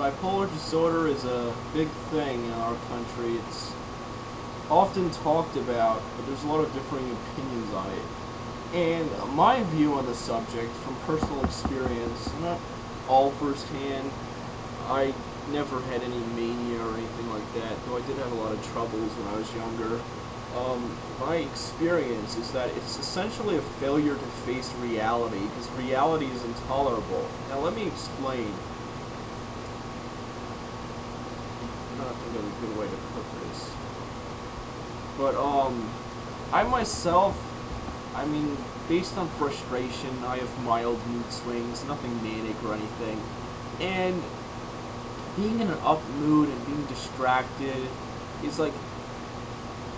bipolar disorder is a big thing in our country. It's often talked about, but there's a lot of differing opinions on it. And my view on the subject, from personal experience, not all firsthand, I never had any mania or anything like that, though I did have a lot of troubles when I was younger. My experience is that it's essentially a failure to face reality, because reality is intolerable. Now let me explain. I don't think that's a good way to put this. But, I myself, based on frustration, I have mild mood swings, nothing manic or anything. And being in an up mood and being distracted is like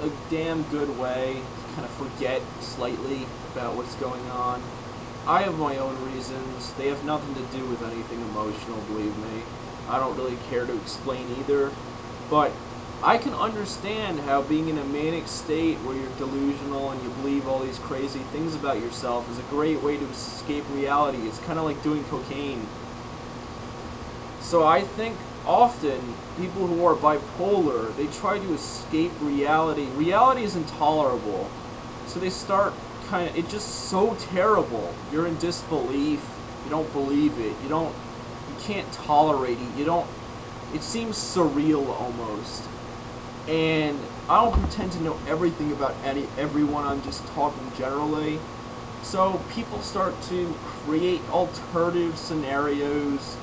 a damn good way to kind of forget slightly about what's going on. I have my own reasons. They have nothing to do with anything emotional, believe me. I don't really care to explain either. But I can understand how being in a manic state where you're delusional and you believe all these crazy things about yourself is a great way to escape reality. It's kind of like doing cocaine. So I think often people who are bipolar, they try to escape reality. Reality is intolerable. So they start it's just so terrible. You're in disbelief. You don't believe it. You can't tolerate it. It seems surreal almost. And I don't pretend to know everything about everyone. I'm just talking generally. So people start to create alternative scenarios.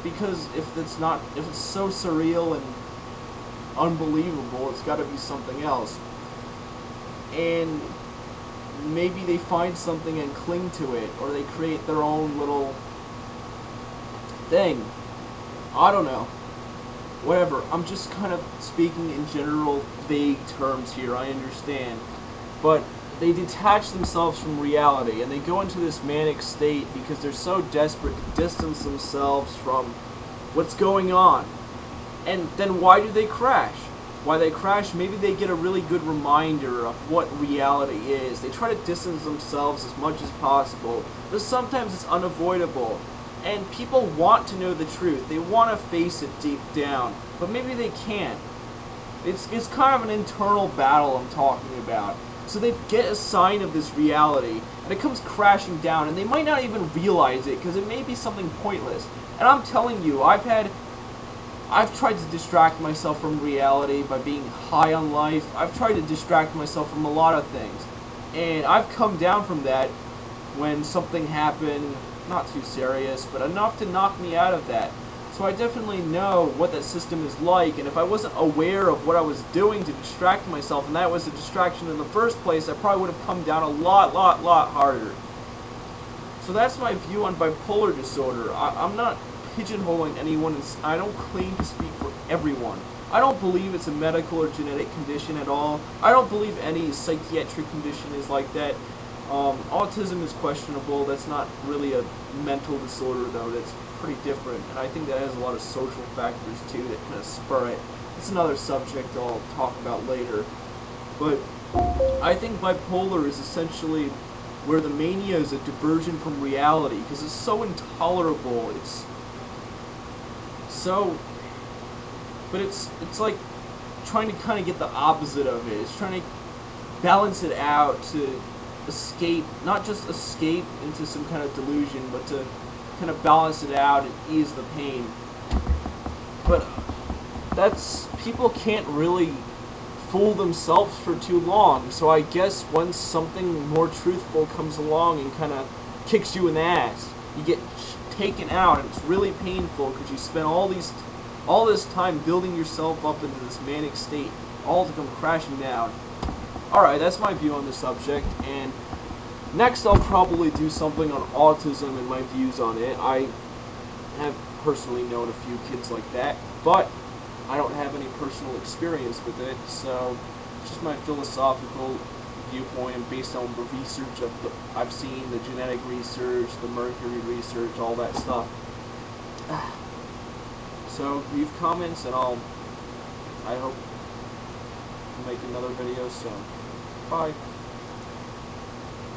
Because if it's so surreal and unbelievable, it's got to be something else. And maybe they find something and cling to it, or they create their own little thing. I don't know. Whatever. I'm just kind of speaking in general, vague terms here. I understand. But they detach themselves from reality, and they go into this manic state because they're so desperate to distance themselves from what's going on. And then why do they crash? Why they crash? Maybe they get a really good reminder of what reality is. They try to distance themselves as much as possible, but sometimes it's unavoidable. And people want to know the truth. They want to face it deep down, but maybe they can't. It's kind of an internal battle I'm talking about. So they get a sign of this reality, and it comes crashing down, and they might not even realize it, because it may be something pointless. And I'm telling you, I've tried to distract myself from reality by being high on life. I've tried to distract myself from a lot of things. And I've come down from that when something happened, not too serious, but enough to knock me out of that. So I definitely know what that system is like, and if I wasn't aware of what I was doing to distract myself, and that was a distraction in the first place, I probably would have come down a lot harder. So that's my view on bipolar disorder. I'm not pigeonholing anyone, and I don't claim to speak for everyone. I don't believe it's a medical or genetic condition at all. I don't believe any psychiatric condition is like that. Autism is questionable. That's not really a mental disorder, though. That's pretty different, and I think that has a lot of social factors too that kind of spur it. It's another subject I'll talk about later. But I think bipolar is essentially where the mania is a diversion from reality, because it's so intolerable. But it's like trying to kind of get the opposite of it. It's trying to balance it out to escape, not just escape into some kind of delusion, but to kind of balance it out and ease the pain. But people can't really fool themselves for too long, so I guess once something more truthful comes along and kind of kicks you in the ass, you get taken out, and it's really painful because you spent all this time building yourself up into this manic state, all to come crashing down. Alright, that's my view on the subject, and next I'll probably do something on autism and my views on it. I have personally known a few kids like that, but I don't have any personal experience with it, so it's just my philosophical viewpoint and based on the research I've seen, the genetic research, the mercury research, all that stuff. So leave comments, and I hope to make another video soon. Bye.